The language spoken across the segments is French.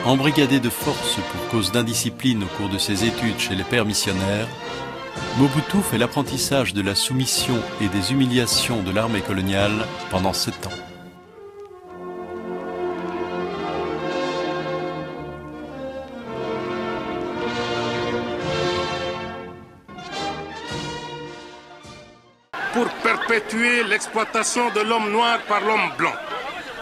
Embrigadé de force pour cause d'indiscipline au cours de ses études chez les pères missionnaires, Mobutu fait l'apprentissage de la soumission et des humiliations de l'armée coloniale pendant 7 ans. Pour perpétuer l'exploitation de l'homme noir par l'homme blanc,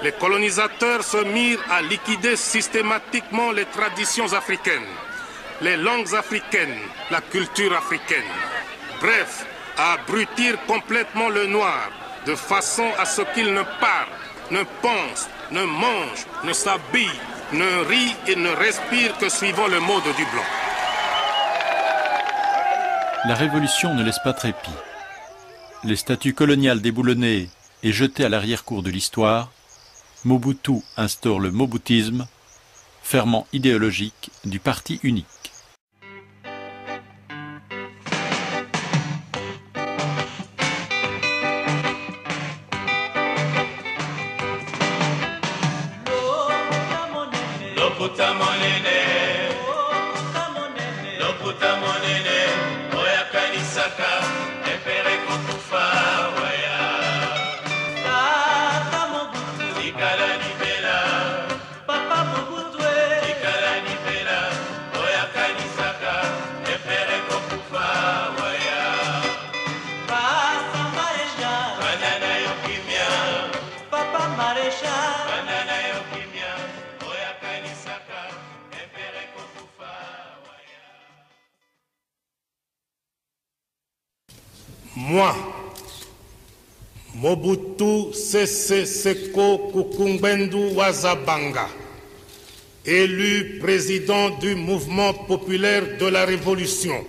les colonisateurs se mirent à liquider systématiquement les traditions africaines, les langues africaines, la culture africaine. Bref, à abrutir complètement le noir, de façon à ce qu'il ne parle, ne pense, ne mange, ne s'habille, ne rit et ne respire que suivant le mode du blanc. La révolution ne laisse pas trépi. Les statues coloniales déboulonnées et jetées à l'arrière-cour de l'histoire, Mobutu instaure le mobutisme, ferment idéologique du parti unique. Moi, Mobutu Sese Seko Kukumbwendu Wazabanga, élu président du mouvement populaire de la Révolution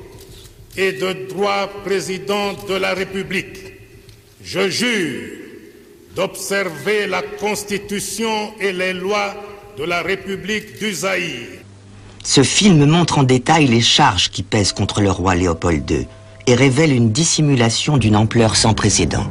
et de droit président de la République, je jure d'observer la Constitution et les lois de la République du Zaïre. Ce film montre en détail les charges qui pèsent contre le roi Léopold II et révèle une dissimulation d'une ampleur sans précédent.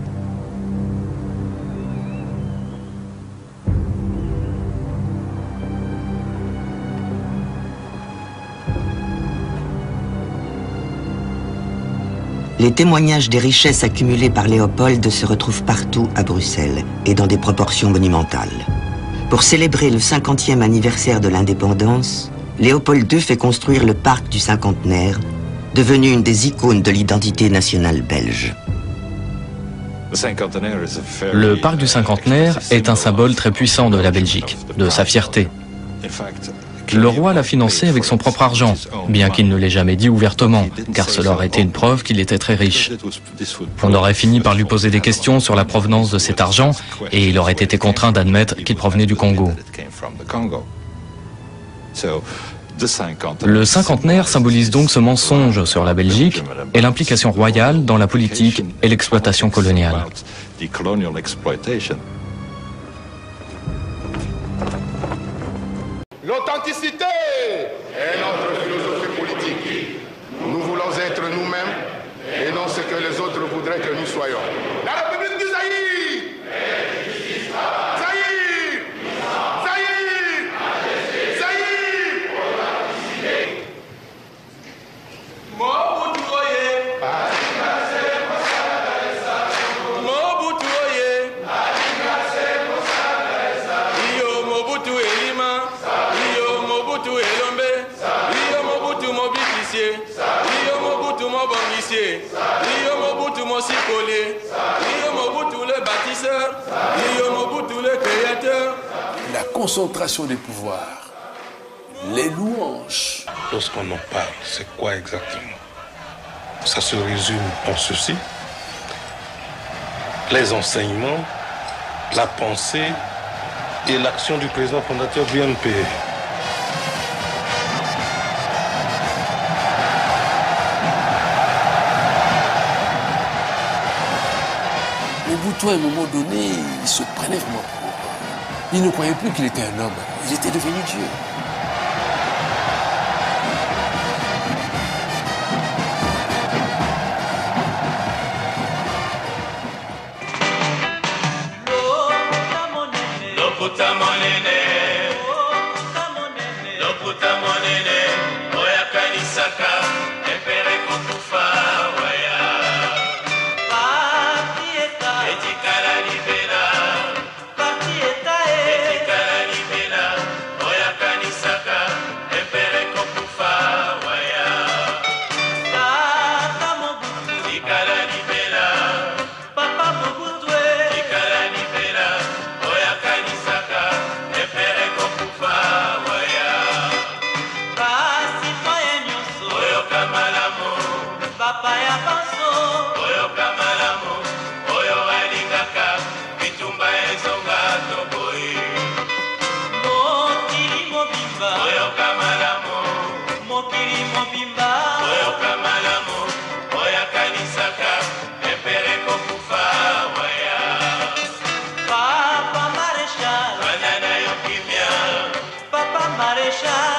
Les témoignages des richesses accumulées par Léopold se retrouvent partout à Bruxelles et dans des proportions monumentales. Pour célébrer le 50e anniversaire de l'indépendance, Léopold II fait construire le parc du Cinquantenaire, devenu une des icônes de l'identité nationale belge. Le parc du Cinquantenaire est un symbole très puissant de la Belgique, de sa fierté. Le roi l'a financé avec son propre argent, bien qu'il ne l'ait jamais dit ouvertement, car cela aurait été une preuve qu'il était très riche. On aurait fini par lui poser des questions sur la provenance de cet argent, et il aurait été contraint d'admettre qu'il provenait du Congo. Le cinquantenaire symbolise donc ce mensonge sur la Belgique et l'implication royale dans la politique et l'exploitation coloniale. L'authenticité est notre philosophie politique. Nous voulons être nous-mêmes et non ce que les autres voudraient que nous soyons. La République du Zaïre! Zaïre! Zaïre! Zaïre! Mobutu oye! Mobutu oye! Iyo Mobutu elima! Iyo Mobutu elombe! Iyo Mobutu mobilisé! Iyo Mobutu mobongisé! Iyo Mobutu mosikole! Iyo Mobutu le bâtisseur! Iyo Mobutu le créateur! La concentration des pouvoirs, les louanges. Lorsqu'on en parle, c'est quoi exactement? Ça se résume en ceci. Les enseignements, la pensée et l'action du président fondateur BNP. Mobutu, à un moment donné, il se prenait vraiment pour... Il ne croyait plus qu'il était un homme, il était devenu Dieu. shine.